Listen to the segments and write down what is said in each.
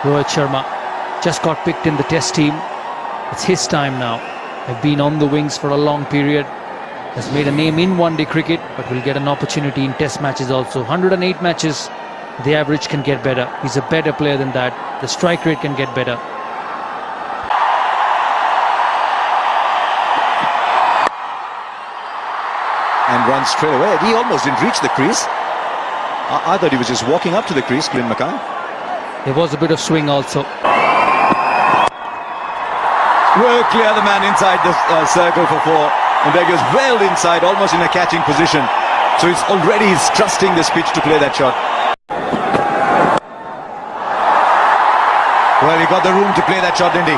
Rohit Sharma just got picked in the test team. It's his time now. They've been on the wings for a long period. Has made a name in one-day cricket, but will get an opportunity in test matches also. 108 matches, the average can get better. He's a better player than that. The strike rate can get better. And runs straight away. He almost didn't reach the crease. I thought he was just walking up to the crease, Glyn Mackay. There was a bit of swing also. Well clear the man inside the circle for 4. And there goes well inside, almost in a catching position. So he's trusting this pitch to play that shot. Well, he got the room to play that shot, didn't he?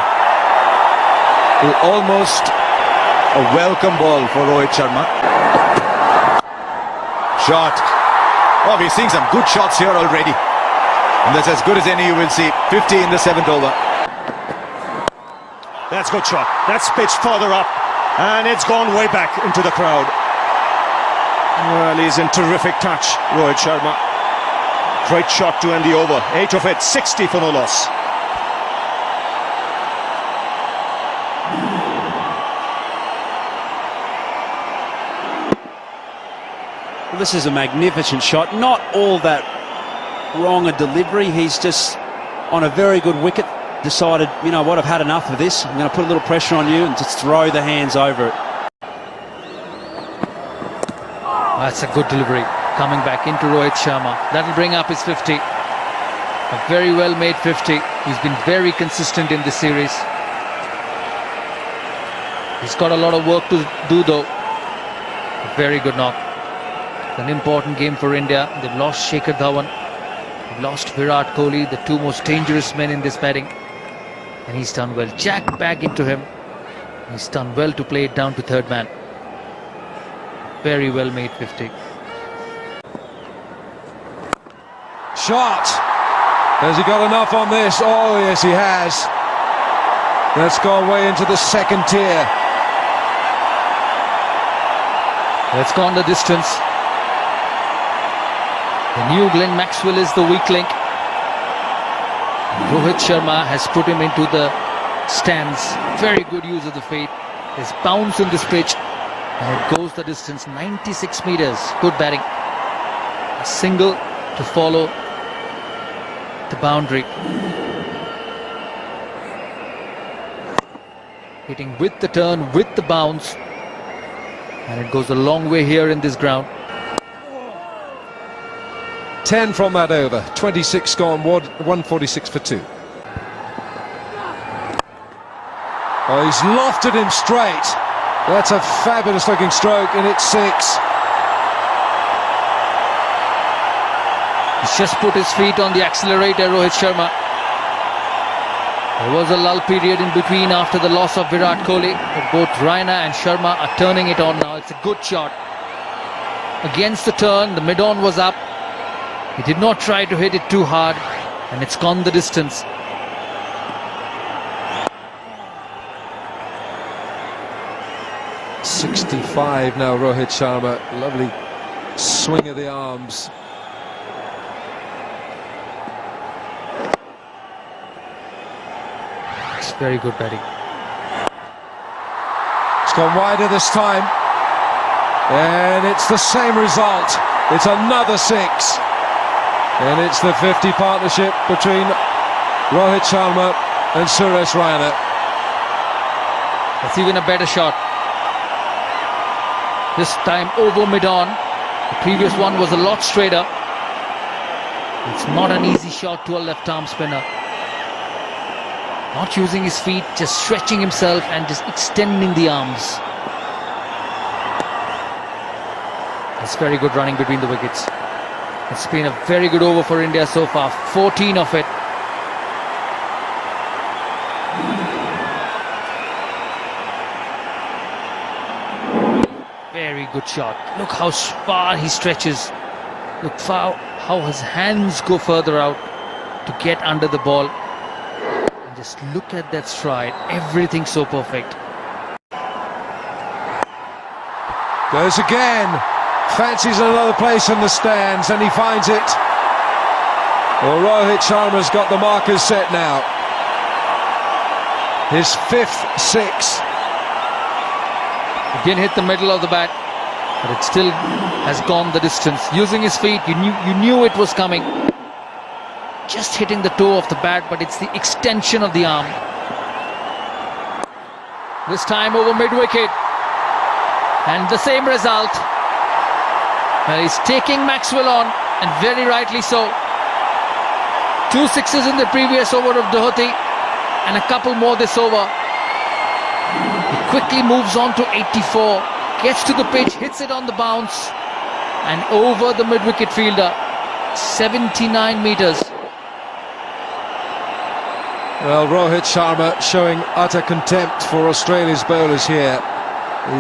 Almost a welcome ball for Rohit Sharma. Shot. Oh, we're seeing some good shots here already. And that's as good as any you will see. 50 in the 7th over. That's a good shot. That's pitched further up. And it's gone way back into the crowd. Well, he's in terrific touch, Rohit Sharma. Great shot to end the over. 8 of it, 60 for no loss. Well, this is a magnificent shot. Not all that wrong a delivery. He's just on a very good wicket. Decided, you know what, I've had enough of this. I'm going to put a little pressure on you and just throw the hands over it. That's a good delivery. Coming back into Rohit Sharma. That'll bring up his 50. A very well made 50. He's been very consistent in this series. He's got a lot of work to do though. A very good knock. It's an important game for India. They've lost Shikhar Dhawan. They've lost Virat Kohli, the 2 most dangerous men in this batting. And he's done well. Jack back into him. He's done well to play it down to 3rd man. Very well made 50. Shot. Has he got enough on this? Oh yes, he has. That's gone way into the 2nd tier. It's gone the distance. The new Glenn Maxwell is the weak link. Rohit Sharma has put him into the stands. Very good use of the feet. There's bounce in this pitch. And it goes the distance, 96 meters. Good batting. A single to follow the boundary. Hitting with the turn, with the bounce. And it goes a long way here in this ground. 10 from that over. 26 gone, 146 for 2. Oh, he's lofted him straight. That's a fabulous looking stroke, and it's 6. He's just put his feet on the accelerator, Rohit Sharma. There was a lull period in between after the loss of Virat Kohli. But both Raina and Sharma are turning it on now. It's a good shot. Against the turn, the mid-on was up. He did not try to hit it too hard, and it's gone the distance. .65 now, Rohit Sharma. Lovely swing of the arms. It's very good batting. It's gone wider this time, and it's the same result. It's another 6. And it's the 50 partnership between Rohit Sharma and Suresh Raina. That's even a better shot. This time over mid-on. The previous one was a lot straighter. It's not an easy shot to a left-arm spinner. Not using his feet, just stretching himself and just extending the arms. It's very good running between the wickets. It's been a very good over for India so far. 14 of it. Very good shot. Look how far he stretches. Look how his hands go further out to get under the ball. And just look at that stride. Everything so perfect. Goes again. Fancies another place in the stands, and he finds it. Well, Rohit Sharma's got the markers set now. His 5th six. It didn't hit the middle of the bat, but it still has gone the distance. Using his feet, you knew it was coming. Just hitting the toe of the bat, but it's the extension of the arm. This time over mid-wicket. And the same result. Well, he's taking Maxwell on, and very rightly so. 2 sixes in the previous over of Doherty, and a couple more this over. He quickly moves on to 84, gets to the pitch, hits it on the bounce, and over the mid-wicket fielder. 79 metres. Well, Rohit Sharma showing utter contempt for Australia's bowlers here.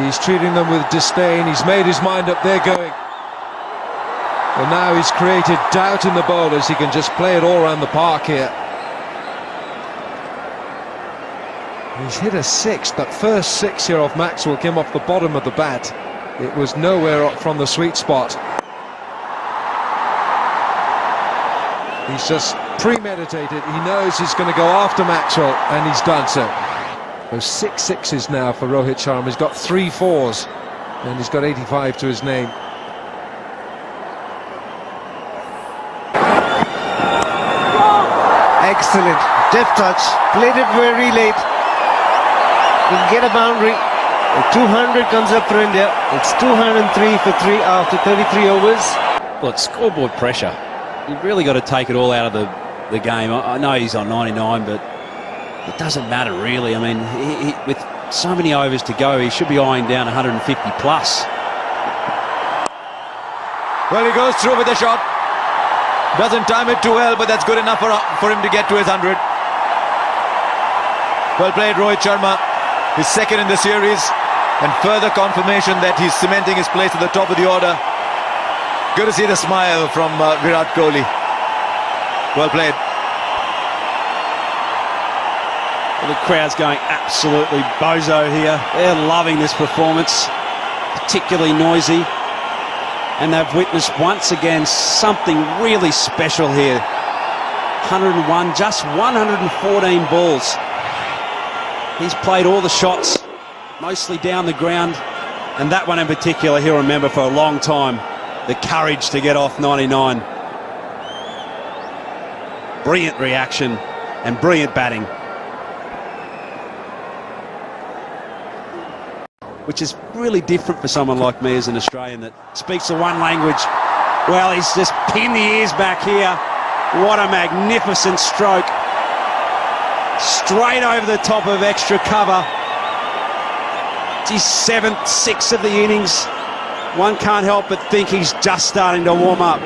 He's treating them with disdain. He's made his mind up, they're going. And now he's created doubt in the bowlers. He can just play it all around the park here. He's hit a 6. That first 6 here off Maxwell came off the bottom of the bat. It was nowhere up from the sweet spot. He's just premeditated. He knows he's going to go after Maxwell, and he's done so. Those 6 sixes now for Rohit Sharma. He's got 3 fours, and he's got 85 to his name. Excellent, deft touch, played it very late. He'll get a boundary. 200 comes up for India. It's 203 for 3 after 33 overs. Well, it's scoreboard pressure. You've really got to take it all out of the game. I know he's on 99, but it doesn't matter really. I mean, with so many overs to go, he should be eyeing down 150 plus. Well, he goes through with the shot. Doesn't time it too well, but that's good enough for him to get to his 100. Well played, Rohit Sharma. His 2nd in the series, and further confirmation that he's cementing his place at the top of the order. Good to see the smile from Virat Kohli. Well played. Well, the crowd's going absolutely bozo here. They're loving this performance, particularly noisy. And they've witnessed once again something really special here. 101, just 114 balls. He's played all the shots, mostly down the ground, and that one in particular he'll remember for a long time. The courage to get off 99. Brilliant reaction and brilliant batting. Which is really different for someone like me as an Australian that speaks the one language. Well, he's just pinned the ears back here. What a magnificent stroke. Straight over the top of extra cover. It's his 7th 6 of the innings. One can't help but think he's just starting to warm up.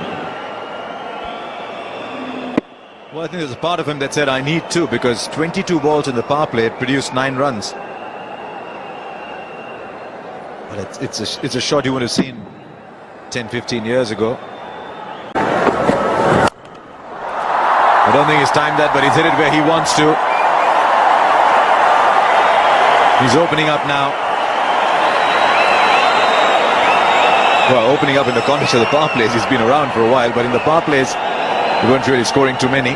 Well, I think there's a part of him that said, I need to, because 22 balls in the power play produced 9 runs. But it's a shot you would have seen 10-15 years ago. I don't think he's timed that, but he's hit it where he wants to. He's opening up now. Well, opening up in the context of the power plays. He's been around for a while, but in the power plays, he weren't really scoring too many.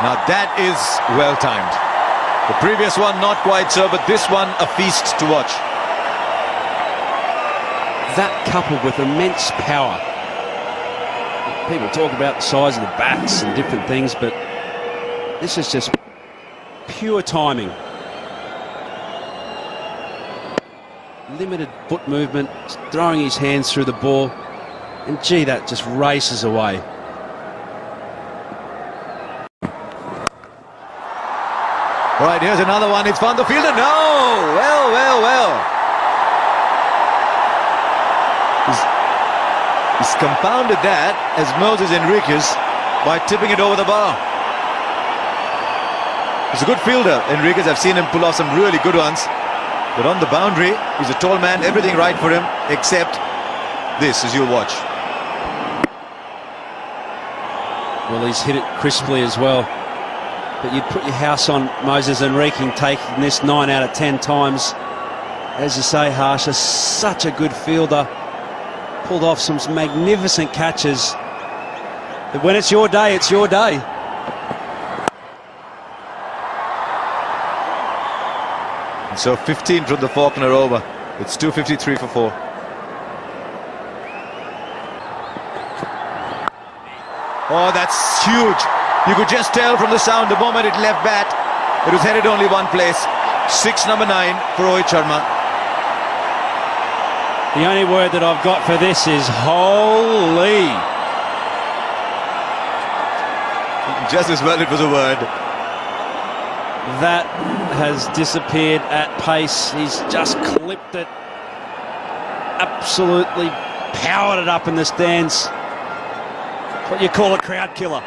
Now that is well timed. The previous one not quite so, but this one a feast to watch. That coupled with immense power. People talk about the size of the bats and different things, but this is just pure timing. Limited foot movement, throwing his hands through the ball, and gee, that just races away. Right, here's another one. It's found the fielder. No! Well. He's compounded that as Moses Enriquez by tipping it over the bar. He's a good fielder, Enriquez. I've seen him pull off some really good ones. But on the boundary, he's a tall man, everything right for him, except this, as you'll watch. Well, he's hit it crisply as well. But you'd put your house on Moses Enriquez taking this 9 out of 10 times. As you say, Harsha, such a good fielder. pulled off some magnificent catches. But when it's your day, it's your day. So 15 from the Faulkner over. It's 2:53 for 4. Oh, that's huge. You could just tell from the sound the moment it left bat, it was headed only one place. 6 number 9 for Rohit Sharma. The only word that I've got for this is holy. Just as well it was a word. That has disappeared at pace. He's just clipped it. Absolutely powered it up in the stands. What you call a crowd killer.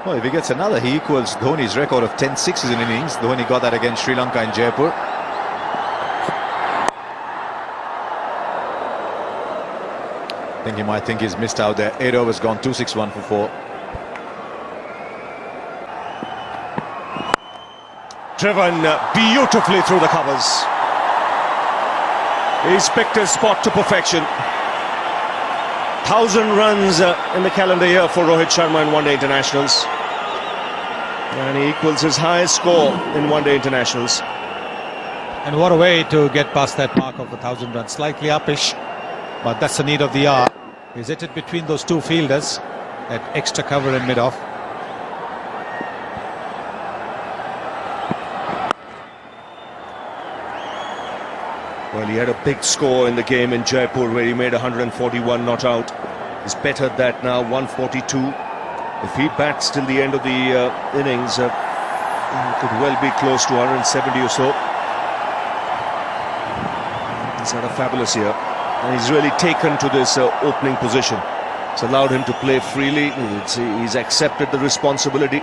Well, if he gets another, he equals Dhoni's record of 10 sixes in innings. Dhoni got that against Sri Lanka in Jaipur. I think he might think he's missed out there. 8 overs gone, 2-6-1 for 4. Driven beautifully through the covers. He's picked his spot to perfection. 1,000 runs in the calendar year for Rohit Sharma in one-day internationals. And he equals his highest score in one-day internationals. And what a way to get past that mark of 1,000 runs. Slightly uppish, but that's the need of the hour. He's hit it between those two fielders at extra cover in mid-off. Well, he had a big score in the game in Jaipur where he made 141 not out. He's bettered that now, 142. If he bats till the end of the innings, he could well be close to 170 or so. He's had a fabulous year. And he's really taken to this opening position. It's allowed him to play freely. He's accepted the responsibility.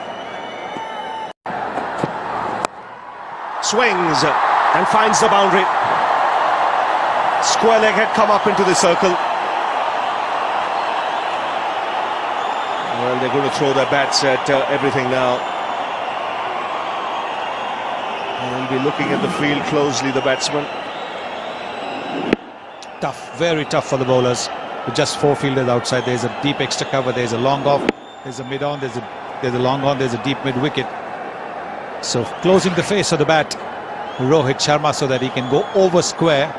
Swings and finds the boundary. Square leg had come up into the circle. Well, they're going to throw their bats at everything now. And be looking at the field closely, the batsman. Tough, very tough for the bowlers. With just 4 fielders outside, there's a deep extra cover, there's a long off, there's a mid-on, there's a long on, there's a deep mid-wicket. So closing the face of the bat, Rohit Sharma, so that he can go over square.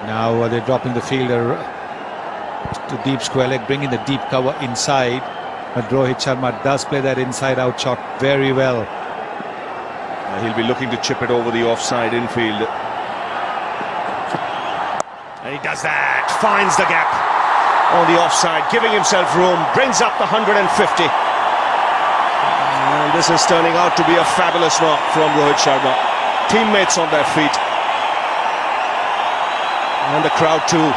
Now they're dropping the fielder to deep square leg, bringing the deep cover inside. But Rohit Sharma does play that inside-out shot very well. He'll be looking to chip it over the offside infield. And he does that, finds the gap on the offside, giving himself room, brings up the 150. And this is turning out to be a fabulous knock from Rohit Sharma. Teammates on their feet. And the crowd too.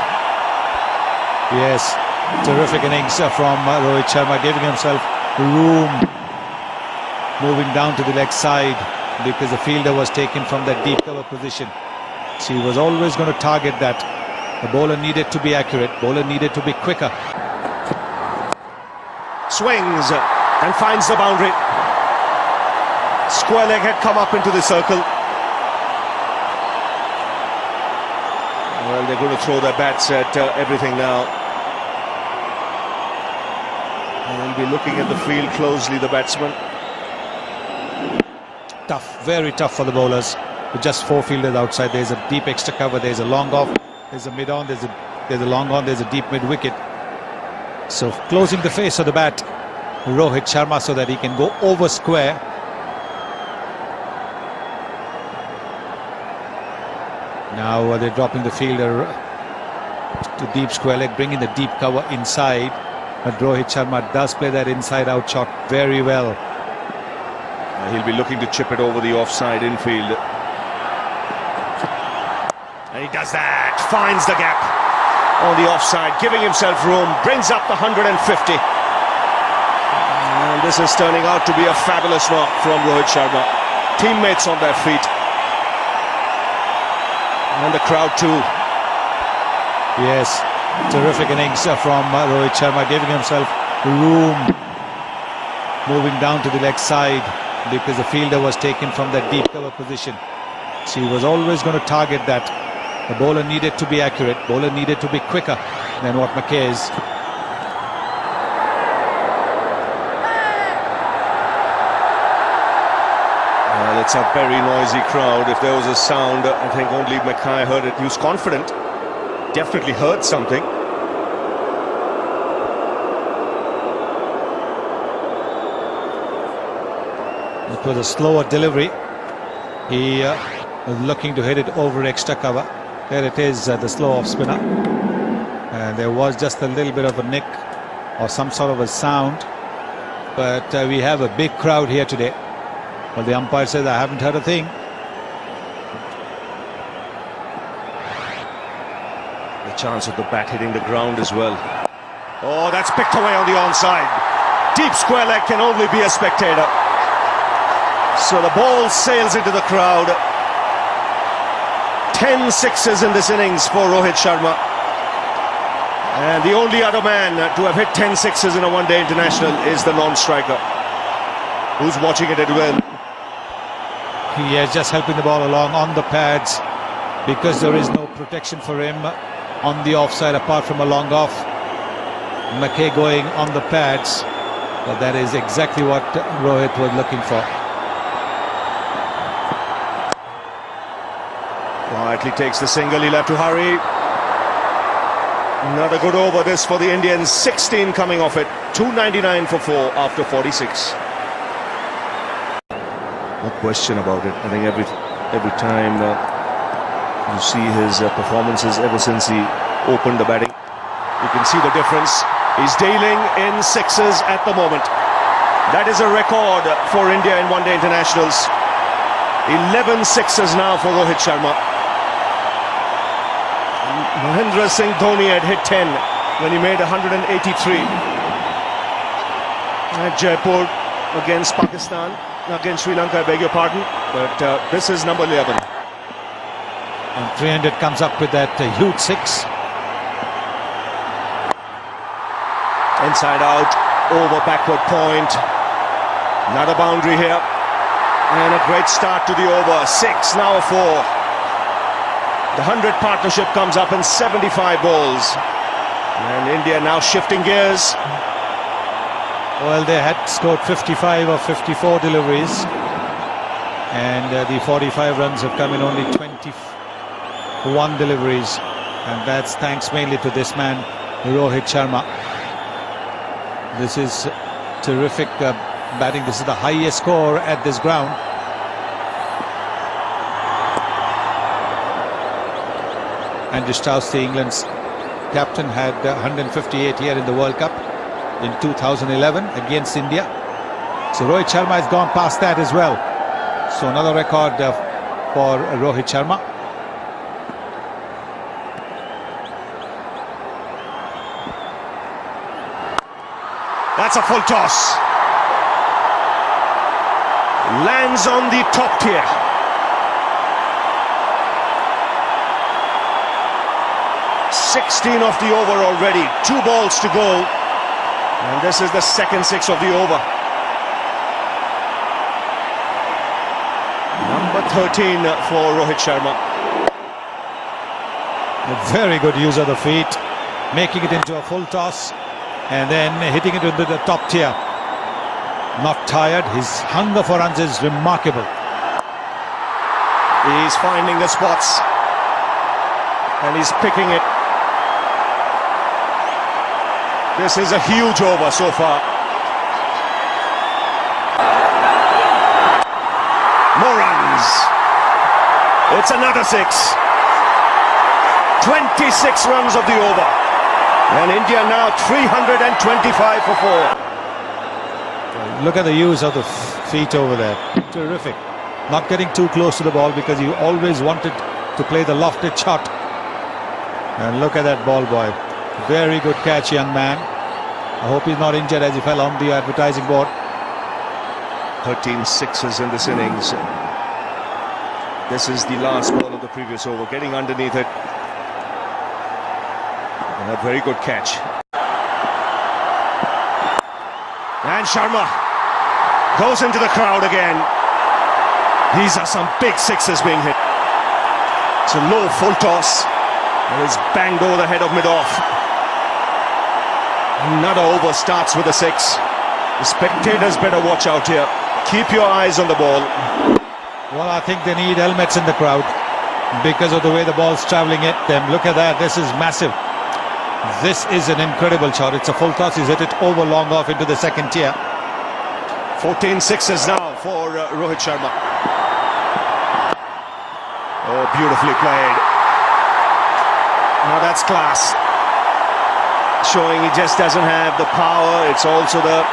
Yes, terrific innings from Rohit Sharma, giving himself room, moving down to the leg side, because the fielder was taken from that deep cover position. So he was always going to target that. The bowler needed to be accurate, bowler needed to be quicker. Swings and finds the boundary. Square leg had come up into the circle. Well, they're going to throw their bats at everything now. And be looking at the field closely, the batsman. Tough, very tough for the bowlers. With just 4 fielders outside, there's a deep extra cover, there's a long off, there's a mid-on, there's a long on, there's a deep mid-wicket. So closing the face of the bat, Rohit Sharma, so that he can go over square. Now they're dropping the fielder to deep square leg, bringing the deep cover inside. But Rohit Sharma does play that inside-out shot very well. He'll be looking to chip it over the offside infield. And he does that, finds the gap on the offside, giving himself room, brings up the 150. And this is turning out to be a fabulous knock from Rohit Sharma. Teammates on their feet. And the crowd too. Yes, terrific innings from Rohit Sharma, giving himself room, moving down to the leg side because the fielder was taken from that deep cover position. She was always going to target that. The bowler needed to be accurate. Bowler needed to be quicker than what McKay is. Well, it's a very noisy crowd. If there was a sound, I think only Mackay heard it. He was confident. Definitely heard something. It was a slower delivery. He was looking to hit it over extra cover. There it is, the slow off spinner. And there was just a little bit of a nick or some sort of a sound. But we have a big crowd here today. Well, the umpire says, I haven't heard a thing. The chance of the bat hitting the ground as well. Oh, that's picked away on the onside. Deep square leg can only be a spectator. So the ball sails into the crowd. 10 sixes in this innings for Rohit Sharma. And the only other man to have hit 10 sixes in a one-day international is the non-striker, who's watching it at well. He is just helping the ball along on the pads because there is no protection for him on the offside apart from a long off. McKay going on the pads, but that is exactly what Rohit was looking for. Quietly takes the single, he'll have to hurry. Another good over this for the Indians, 16 coming off it, 299 for 4 after 46. No question about it. I think every time you see his performances ever since he opened the batting, you can see the difference. He's dealing in sixes at the moment. That is a record for India in one-day internationals. 11 sixes now for Rohit Sharma. Mahendra Singh Dhoni had hit 10 when he made 183 at Jaipur against Pakistan, against Sri Lanka, I beg your pardon, but this is number 11. And 300 comes up with that huge six. Inside out, over backward point. Another boundary here. And a great start to the over. 6, now a 4. The 100 partnership comes up in 75 balls. And India now shifting gears. Well, they had scored 55 or 54 deliveries. And the 45 runs have come in only 21 deliveries. And that's thanks mainly to this man, Rohit Sharma. This is terrific batting. This is the highest score at this ground. Andrew Strauss, the England's captain, had 158 here in the World Cup in 2011 against India. So Rohit Sharma has gone past that as well. So another record for Rohit Sharma. That's a full toss. Lands on the top tier. Of the over already. 2 balls to go. And this is the second 6 of the over. Number 13 for Rohit Sharma. A very good use of the feet, making it into a full toss and then hitting it into the top tier. Not tired. His hunger for runs is remarkable. He's finding the spots and he's picking it. This is a huge over so far. More runs. It's another 6. 26 runs of the over. And India now 325 for 4. Look at the use of the feet over there. Terrific. Not getting too close to the ball because you always wanted to play the lofted shot. And look at that ball boy. Very good catch, young man. I hope he's not injured as he fell on the advertising board. 13 sixes in this innings. This is the last ball of the previous over. Getting underneath it. And a very good catch. And Sharma Goes into the crowd again. These are some big sixes being hit. It's a low full toss. It is banged over the head of mid-off. Another over starts with a six. The spectators better watch out here. Keep your eyes on the ball. Well, I think they need helmets in the crowd because of the way the ball's travelling at them. Look at that. This is massive. This is an incredible shot. It's a full toss. He's hit it over long off into the second tier. 14 sixes now for Rohit Sharma. Oh, beautifully played. Now that's class. Showing he just doesn't have the power. It's also the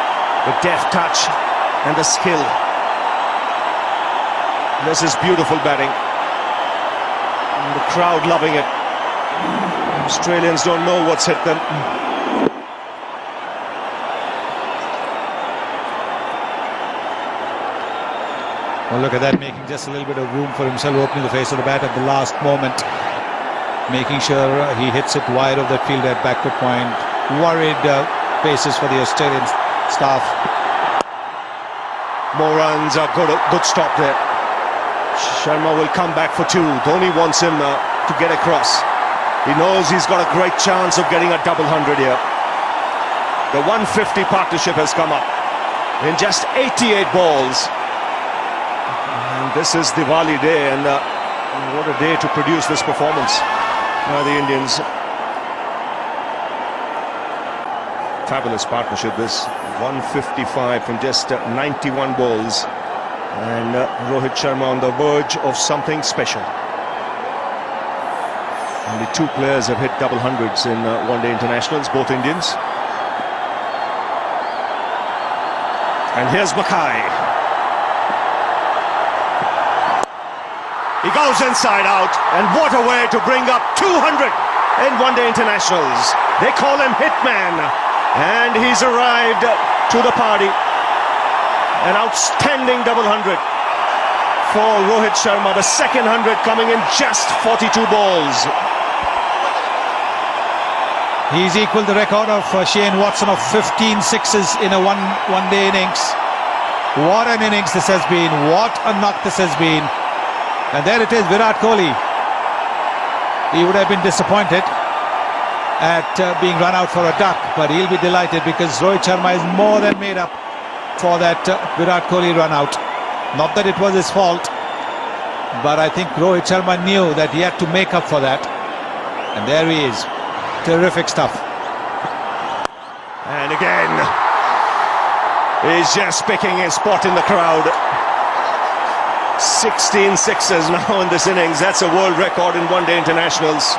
deft touch and the skill. This is beautiful batting. And the crowd loving it. Australians don't know what's hit them. Well, look at that, making just a little bit of room for himself, opening the face of the bat at the last moment. Making sure he hits it wide of that field at backward point. Worried paces for the Australian staff. More runs, a good stop there. Sharma will come back for two. Dhoni wants him to get across. He knows he's got a great chance of getting a double 100 here. The 150 partnership has come up in just 88 balls. And this is Diwali day, and what a day to produce this performance by the Indians. Fabulous partnership, this 155 from just 91 balls, and Rohit Sharma on the verge of something special. Only two players have hit double hundreds in one-day internationals, both Indians. And here's Mackay. He goes inside out, and what a way to bring up 200 in one-day internationals. They call him Hitman, and he's arrived to the party. An outstanding double 100 for Rohit Sharma, the second 100 coming in just 42 balls. He's equalled the record of Shane Watson of 15 sixes in a one-day innings. What an innings this has been. What a knock this has been. And there it is, Virat Kohli. He would have been disappointed at being run out for a duck, but he'll be delighted because Rohit Sharma is more than made up for that Virat Kohli run out. Not that it was his fault, but I think Rohit Sharma knew that he had to make up for that. And there he is. Terrific stuff. And again, he's just picking his spot in the crowd. 16 sixes now in this innings. That's a world record in one-day internationals.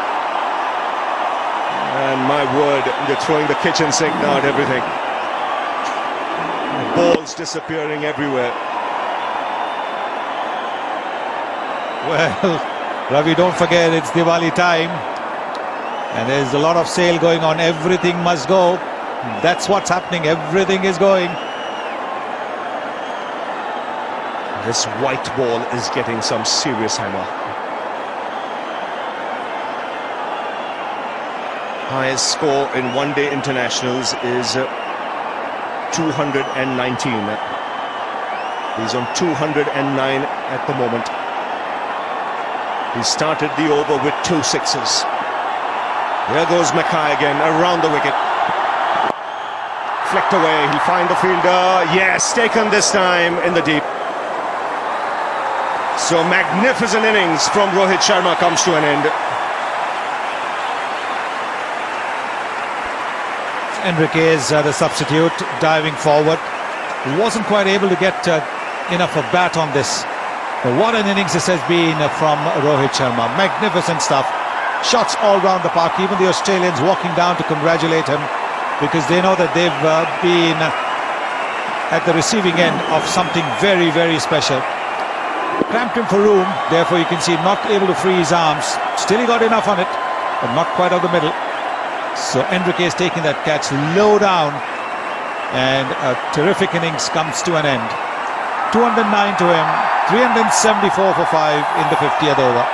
And my word, they're throwing the kitchen sink now at everything. Balls disappearing everywhere. Well, Ravi, don't forget it's Diwali time. And there's a lot of sale going on. Everything must go. That's what's happening. Everything is going. This white ball is getting some serious hammer. Highest score in one-day internationals is 219. He's on 209 at the moment. He started the over with 2 sixes. There goes Mackay again, around the wicket. Flicked away, he'll find the fielder. Yes, taken this time in the deep. So magnificent innings from Rohit Sharma comes to an end. Enriquez, the substitute, diving forward. He wasn't quite able to get enough of bat on this. But what an innings this has been from Rohit Sharma. Magnificent stuff. Shots all round the park. Even the Australians walking down to congratulate him because they know that they've been at the receiving end of something very, very special. Cramped him for room, therefore you can see not able to free his arms. Still he got enough on it, but not quite out the middle. So Enriquez taking that catch low down, and a terrific innings comes to an end. 209 to him, 374 for 5 in the 50th over.